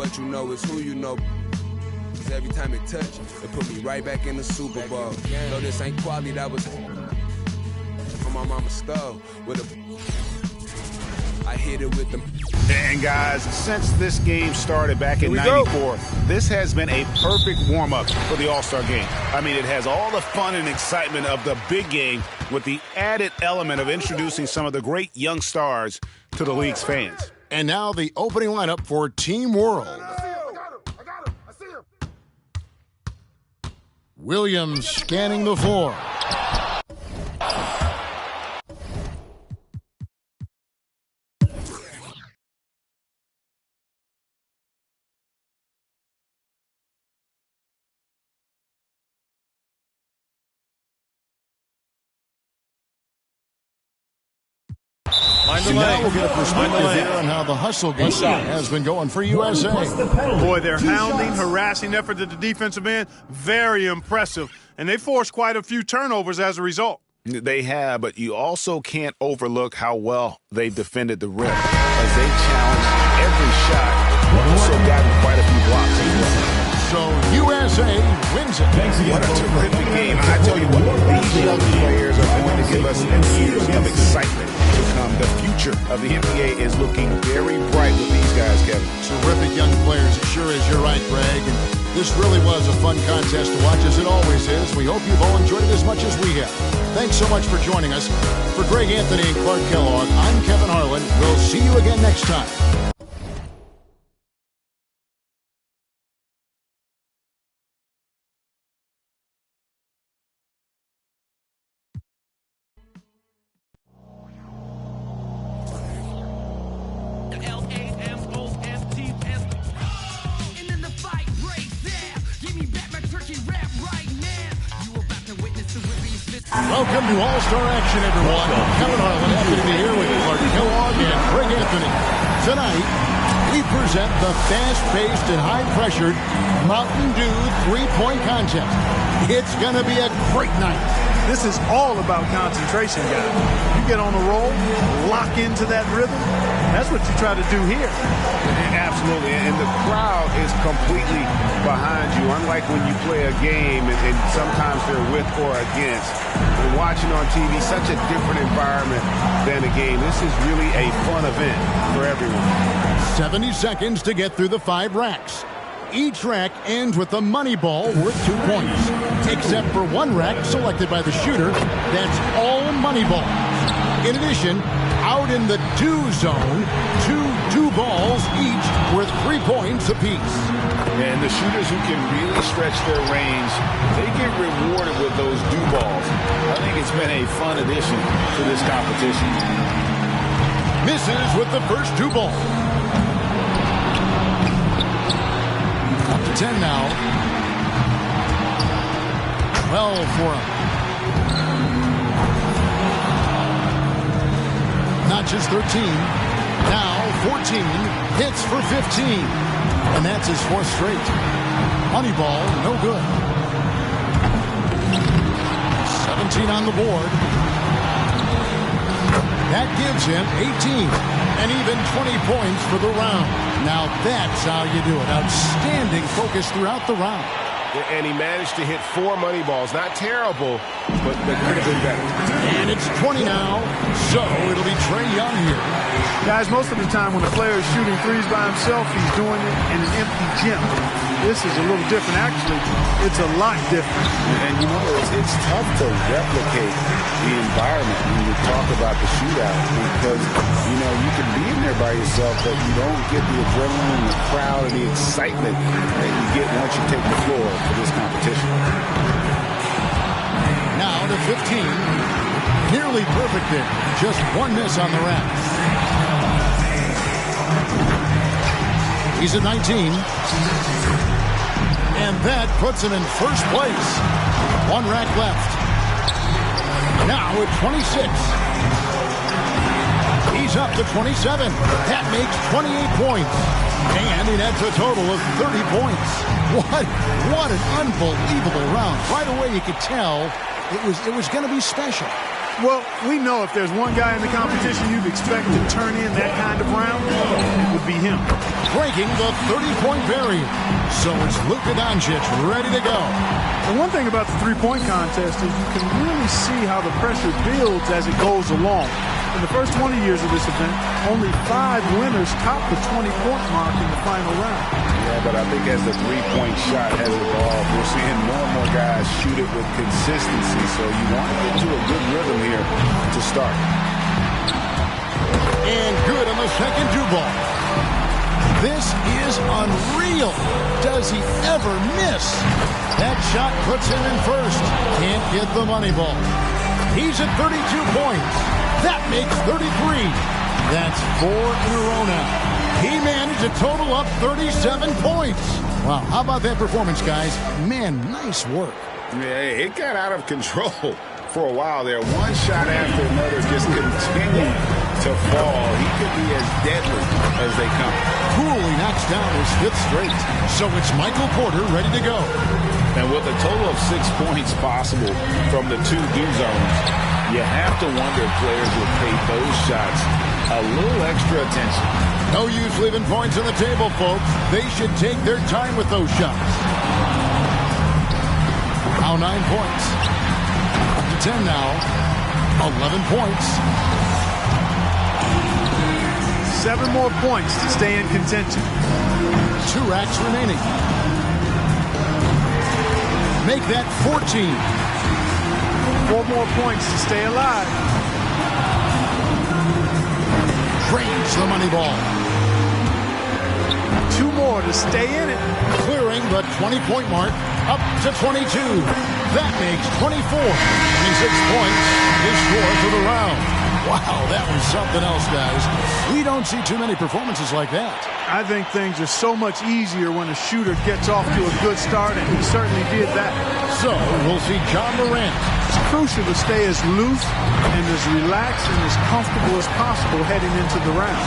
what you know, it's who you know. Cause every time it touch, it put me right back in the Super Bowl. Though this ain't quality, that was from my mama's stove with a. I hit it with them. And guys, since this game started back in '94, this has been a perfect warm-up for the All-Star game. I mean, it has all the fun and excitement of the big game with the added element of introducing some of the great young stars to the league's fans. And now the opening lineup for Team World. I see him. Williams scanning the floor. And now we'll get a perspective here on how the hustle game has been going for USA. Boy, their hounding, harassing effort at the defensive end, very impressive. And they forced quite a few turnovers as a result. They have, but you also can't overlook how well they've defended the rim as they challenged every shot. Also gotten quite a few blocks as well. So USA wins it. What a terrific game. And I tell you what, these young players are going to give us years of excitement to come. The future of the NBA is looking very bright with these guys, Kevin. Terrific young players. It sure is. You're right, Greg. And this really was a fun contest to watch, as it always is. We hope you've all enjoyed it as much as we have. Thanks so much for joining us. For Greg Anthony and Clark Kellogg, I'm Kevin Harlan. We'll see you again next time. Welcome to All-Star Action, everyone. Kevin Harlan, happy to be here with Clark Kellogg and Greg Anthony. Tonight, we present the fast-paced and high-pressured Mountain Dew three-point contest. It's going to be a great night. This is all about concentration, guys. You get on a roll, lock into that rhythm. That's what you try to do here. Absolutely, and the crowd is completely behind you, unlike when you play a game and sometimes they're with or against. And watching on TV, such a different environment than a game. This is really a fun event for everyone. 70 seconds to get through the 5 racks. Each rack ends with a money ball worth 2 points, except for one rack selected by the shooter. That's all money balls. In addition, out in the 2 zone, two balls each worth 3 points apiece. And the shooters who can really stretch their range, they get rewarded with those dew balls. I think it's been a fun addition to this competition. Misses with the first 2 balls. Up to 10 now. 12 for him. Notches 13. Now 14. Hits for 15. And that's his 4th straight. Money ball, no good. 17 on the board. That gives him 18. And even 20 points for the round. Now that's how you do it. Outstanding focus throughout the round. And he managed to hit 4 money balls. Not terrible, but could have been better. And it's 20 now, so it'll be Trae Young here. Guys, most of the time when a player is shooting threes by himself, he's doing it in an empty gym. This is a little different. Actually, it's a lot different. And you know, it's tough to replicate the environment when you talk about the shootout because, you know, you can be in there by yourself, but you don't get the adrenaline and the crowd and the excitement that you get once you take the floor for this competition. Now to 15. Nearly perfect there. Just 1 miss on the rack. He's at 19. And that puts him in first place. 1 rack left. Now at 26. He's up to 27. That makes 28 points. And he nets a total of 30 points. What an unbelievable round. Right away you could tell it was going to be special. Well, we know if there's one guy in the competition you'd expect to turn in that kind of round, it would would be him. Breaking the 30-point barrier. So it's Luka Doncic ready to go. And one thing about the three-point contest is you can really see how the pressure builds as it goes along. In the first 20 years of this event, only 5 winners topped the 20-point mark in the final round. Yeah, but I think as the three-point shot has evolved, we're seeing more and more guys shoot it with consistency. So you want to get to a good rhythm here to start. And good on the second do ball. This is unreal. Does he ever miss? That shot puts him in first. Can't get the money ball. He's at 32 points. That makes 33. That's 4 in a row now. He managed a total of 37 points. Wow, how about that performance, guys? Man, nice work. Yeah, it got out of control for a while there. One shot after another just continued to fall. He could be as deadly as they come. Coolly knocks down his 5th straight. So it's Michael Porter ready to go. And with a total of 6 points possible from the 2 do zones, you have to wonder if players will pay those shots a little extra attention. No use leaving points on the table, folks. They should take their time with those shots. Now 9 points. Up to 10 now. 11 points. 7 more points to stay in contention. 2 racks remaining. Make that 14. 4 more points to stay alive. Drains the money ball. 2 more to stay in it. Clearing the 20-point mark up to 22. That makes 24. 26 points. His score for the round. Wow, that was something else, guys. We don't see too many performances like that. I think things are so much easier when a shooter gets off to a good start, and he certainly did that. So we'll see John Morant. It's crucial to stay as loose and as relaxed and as comfortable as possible heading into the round.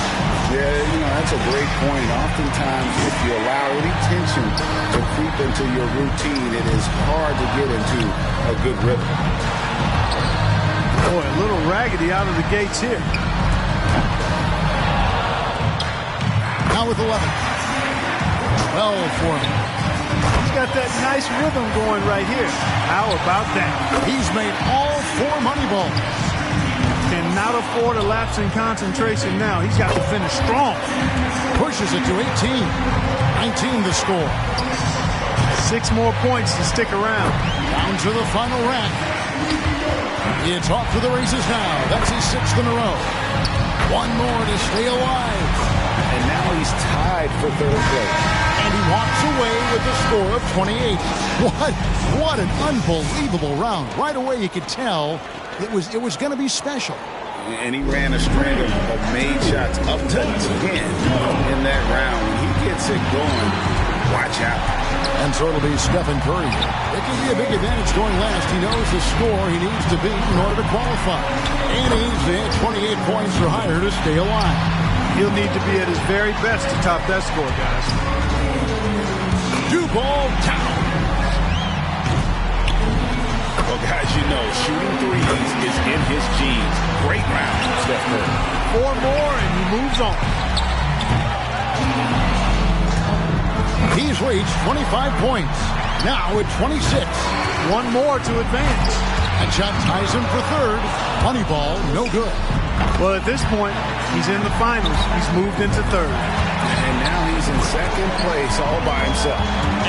Yeah, you know, that's a great point. Oftentimes, if you allow any tension to creep into your routine, it is hard to get into a good rhythm. Boy, a little raggedy out of the gates here. Now with 11. 12 for him. He's got that nice rhythm going right here. How about that? He's made all 4 money balls. Cannot afford a lapse in concentration now. He's got to finish strong. Pushes it to 18. 19 the score. 6 more points to stick around. Down to the final rack. It's off to the races now. That's his 6th in a row. 1 more to stay alive. And now he's tied for 3rd place. And he walks away with a score of 28. What an unbelievable round. Right away you could tell it was going to be special. And he ran a string of made shots up to 10 in that round. When he gets it going, watch out. And so it'll be Stephen Curry. It can be a big advantage going last. He knows the score he needs to beat in order to qualify. And he needs to hit 28 points or higher to stay alive. He'll need to be at his very best to top that score, guys. Do ball down. Well, guys, you know, shooting threes is in his genes. Great round, Steph Curry. 4 more, and he moves on. He's reached 25 points. Now at 26. 1 more to advance. That shot ties him for 3rd. Money ball, no good. Well, at this point, he's in the finals. He's moved into 3rd. And now he's in 2nd place all by himself.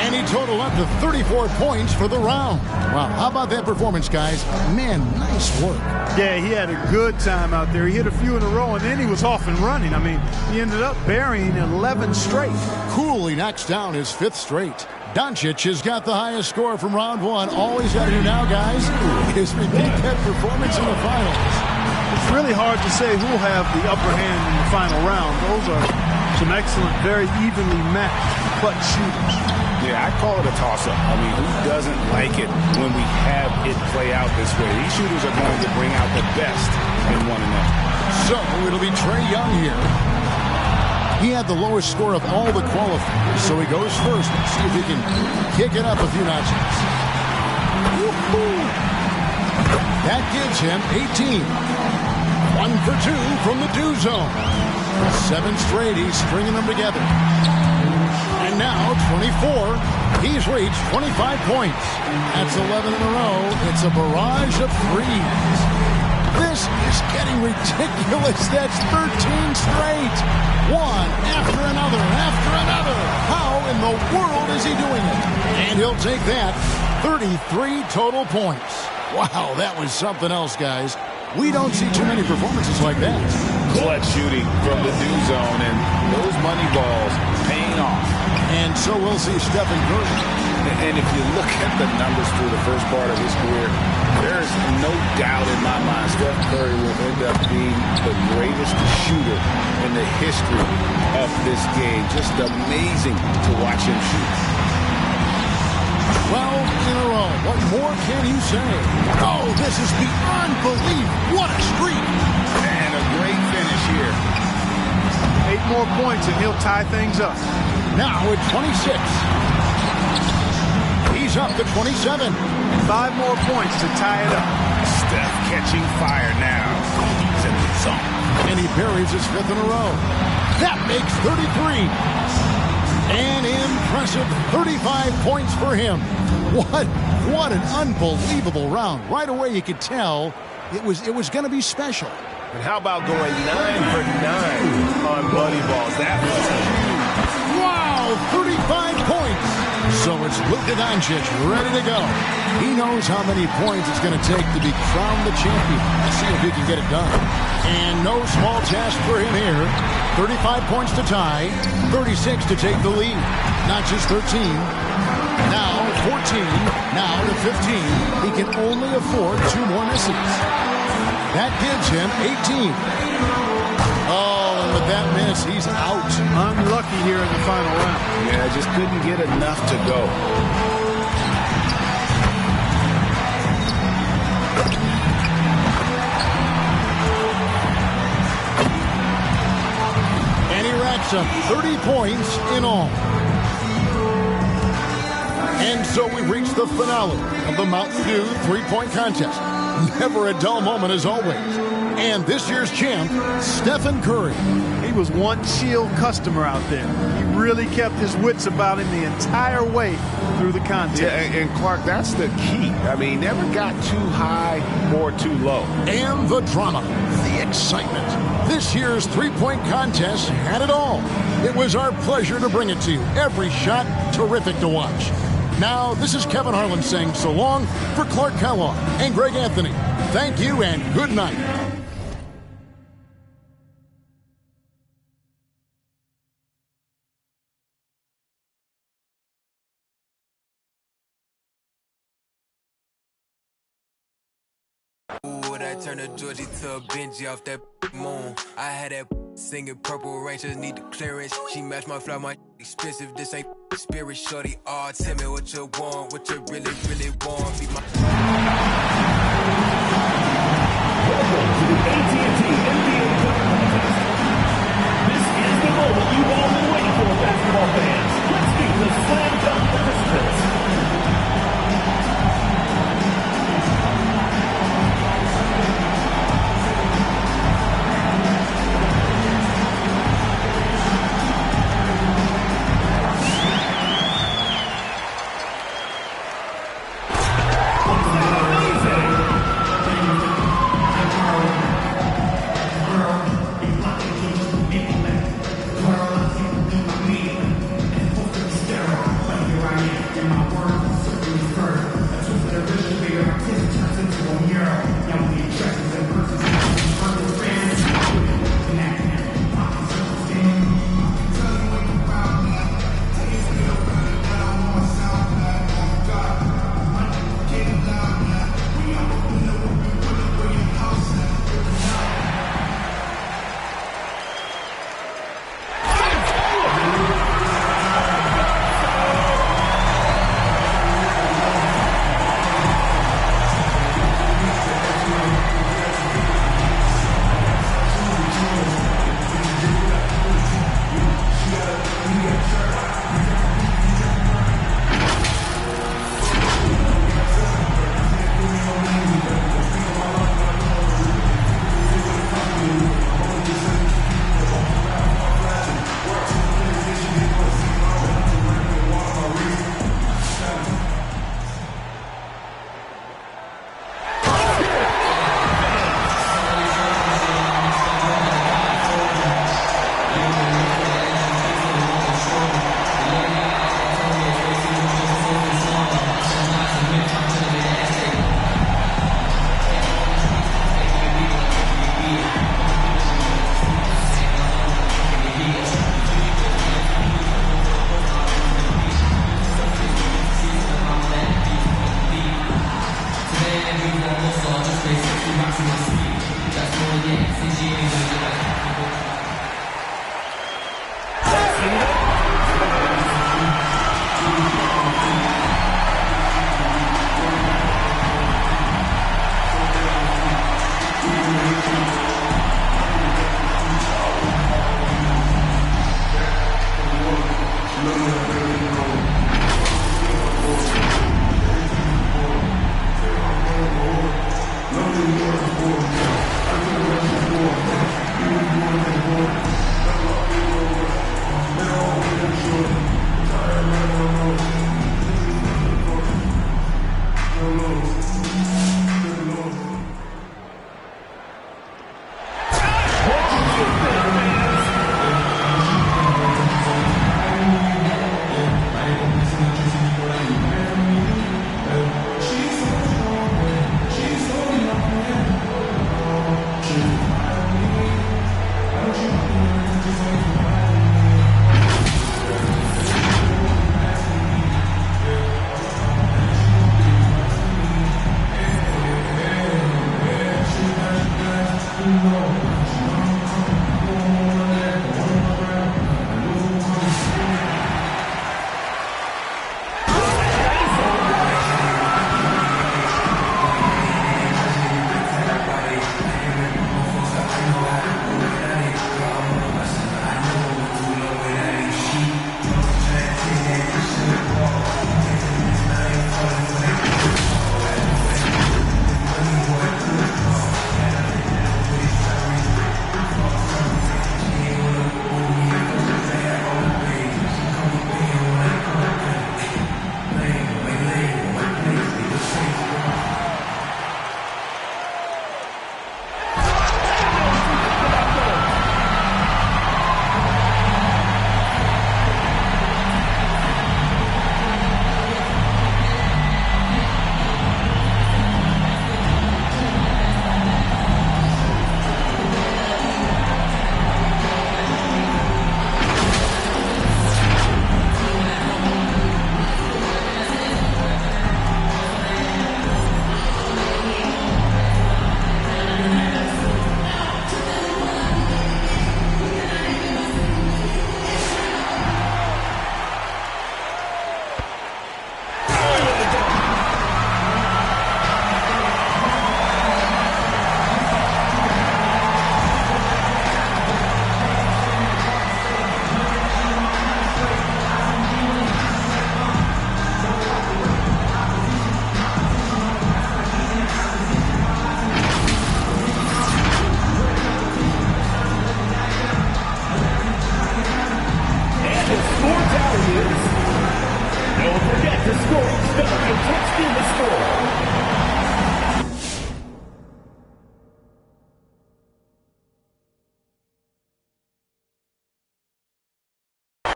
And he totaled up to 34 points for the round. Wow, how about that performance, guys? Man, nice work. Yeah, he had a good time out there. He hit a few in a row, and then he was off and running. I mean, he ended up burying 11 straight. Coolly knocks down his 5th straight. Doncic has got the highest score from round 1. All he's got to do now, guys, is repeat that performance in the finals. It's really hard to say who'll have the upper hand in the final round. Those are some excellent, very evenly matched clutch shooters. Yeah, I call it a toss-up. I mean, who doesn't like it when we have it play out this way? These shooters are going to bring out the best in one another. So it'll be Trae Young here. He had the lowest score of all the qualifiers, so he goes first. Let's see if he can kick it up a few notches. Woo-hoo. That gives him 18. 1 for 2 from the do zone. 7 straight, he's stringing them together. And now 24. He's reached 25 points. That's 11 in a row. It's a barrage of threes. This is getting ridiculous. That's 13 straight. One after another, after another. How in the world is he doing it? And he'll take that. 33 total points. Wow, that was something else, guys. We don't see too many performances like that. Clutch shooting from the new zone, and those money balls paying off. And so we'll see Stephen Curry. And if you look at the numbers through the first part of his career, there's no doubt in my mind Steph Curry will end up being the greatest shooter in the history of this game. Just amazing to watch him shoot. 12 in a row. What more can you say? Oh, this is beyond belief. What a streak. And a great finish here. 8 more points and he'll tie things up. Now at 26. He's up to 27. 5 more points to tie it up. Steph catching fire now. He's in the zone. And he buries his 5th in a row. That makes 33. An impressive 35 points for him. What an unbelievable round. Right away you could tell it was going to be special. And how about going 9 for 9 on money balls? That was huge. Wow, 35 points. So it's Luka Doncic ready to go. He knows how many points it's going to take to be crowned the champion. Let's see if he can get it done. And no small task for him here. 35 points to tie, 36 to take the lead. Not just 13. Now 14, now to 15. He can only afford 2 more misses. That gives him 18. Oh, and with that miss, he's out. Unlucky here in the final round. Yeah, just couldn't get enough to go. And he racks up 30 points in all. And so we reach the finale of the Mountain Dew 3-point contest. Never a dull moment as always. And this year's champ, Stephen Curry. He was one chill customer out there. He really kept his wits about him the entire way through the contest. Yeah, and Clark, that's the key. I mean, never got too high or too low. And the drama, the excitement. This year's 3-point contest had it all. It was our pleasure to bring it to you. Every shot, terrific to watch. Now, this is Kevin Harlan saying so long for Clark Kellogg and Greg Anthony. Thank you and good night. Ooh, that turned a Georgie to a Benji off that moon. I had that singing Purple Rain, just need the clearance. She matched my flow, my expensive. This ain't spirit, shorty. All tell me what you want, what you really, really want. Be my. Welcome to the AT&T NBA Dunk Contest. This is the moment you've all been waiting for, basketball fans. Let's meet the slam dunk participants.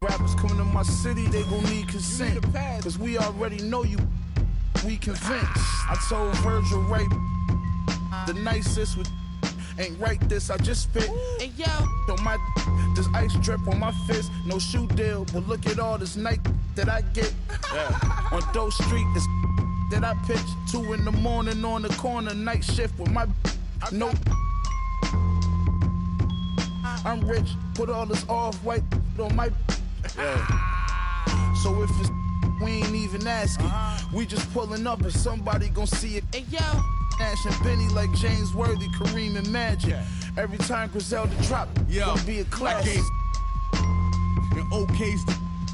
Rappers coming to my city, they gon' need consent. Cause we already know you, we convinced. I told Virgil right, the nicest with ain't right this, I just spit. And yo, on my, this ice drip on my fist, no shoe deal, but look at all this night that I get. On Doe Street, this that I pitch, 2 in the morning on the corner, night shift with my, no. I'm rich, put all this off-white on my, so if it's we ain't even asking, we just pulling up and somebody gon' see it. Hey yo, Nash and Benny like James Worthy, Kareem and Magic. Every time Griselda drop, gonna be a classic. And OK's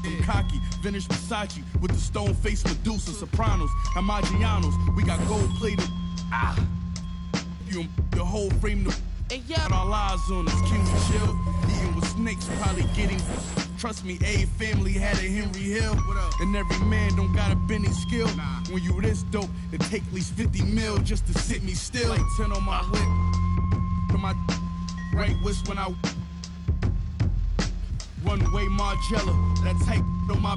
the cocky, vintage Versace with the stone face Medusa, Sopranos, Amagianos. We got gold plated. Your whole frame the. Got our lives on us, can we chill? Eating with snakes, probably getting. Trust me, a family had a Henry Hill. And every man don't got a Benny skill. When you this dope, it take at least 50 mil just to sit me still. Like 10 on my whip, to my right wrist when I runway Margiela. That type on my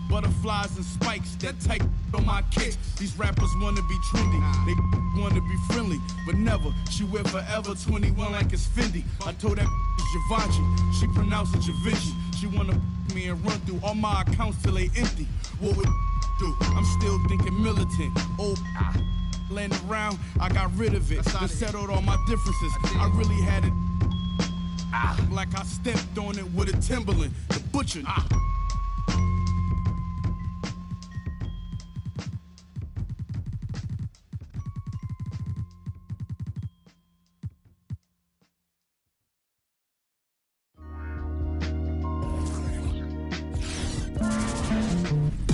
butterflies and spikes. That type on my kicks. These rappers wanna be trendy, they wanna be friendly, but never. She wear forever 21 like it's Fendi. I told that Givenchy, she pronounced it Givenchy. She wanna me and run through all my accounts till they empty. What would do? I'm still thinking militant. Laying around, I got rid of it. Just settled all my differences. I really had it Like I stepped on it with a Timberland. The butcher.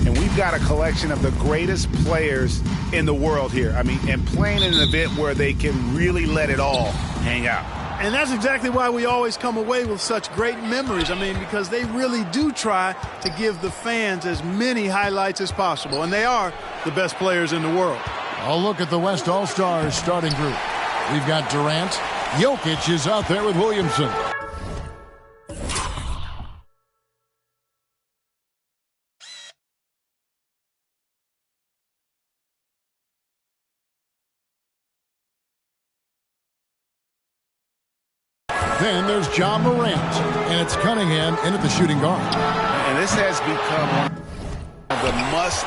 And we've got a collection of the greatest players in the world here. I mean, and playing in an event where they can really let it all hang out. And that's exactly why we always come away with such great memories. I mean, because they really do try to give the fans as many highlights as possible. And they are the best players in the world. I'll look at the West All-Stars starting group. We've got Durant. Jokic is out there with Williamson. Then there's John Morant, and it's Cunningham in at the shooting guard. And this has become one of the must.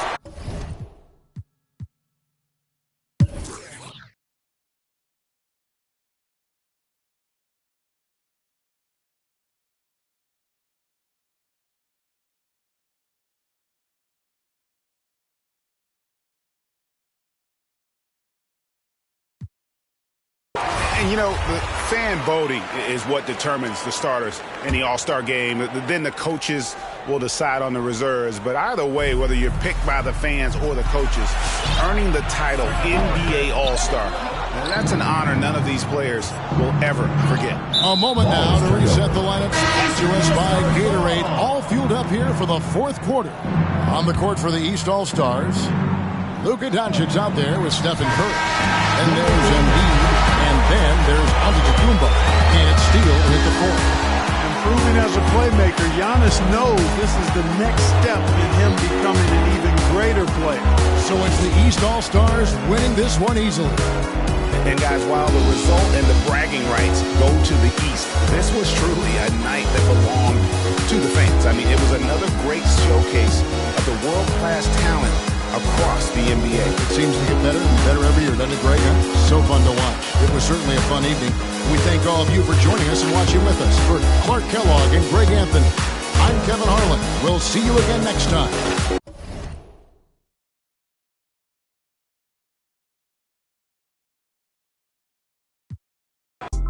And, you know, the fan voting is what determines the starters in the All-Star game. Then the coaches will decide on the reserves. But either way, whether you're picked by the fans or the coaches, earning the title NBA All-Star, that's an honor none of these players will ever forget. A moment now to reset the lineup. To us by Gatorade, all fueled up here for the fourth quarter. On the court for the East All-Stars, Luka Doncic's out there with Stephen Curry. And there's Embiid. And then there's Antetokounmpo. And Steele hit the fourth. Improving as a playmaker, Giannis knows this is the next step in him becoming an even greater player. So it's the East All-Stars winning this one easily. And guys, while the result and the bragging rights go to the East, this was truly a night that belonged to the fans. I mean, it was another great showcase of the world-class talent across the NBA. It seems to get better and better every year, doesn't it, Greg? Huh? So fun to watch. It was certainly a fun evening. We thank all of you for joining us and watching with us. For Clark Kellogg and Greg Anthony, I'm Kevin Harlan. We'll see you again next time.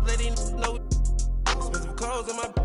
Let him know some clothes on my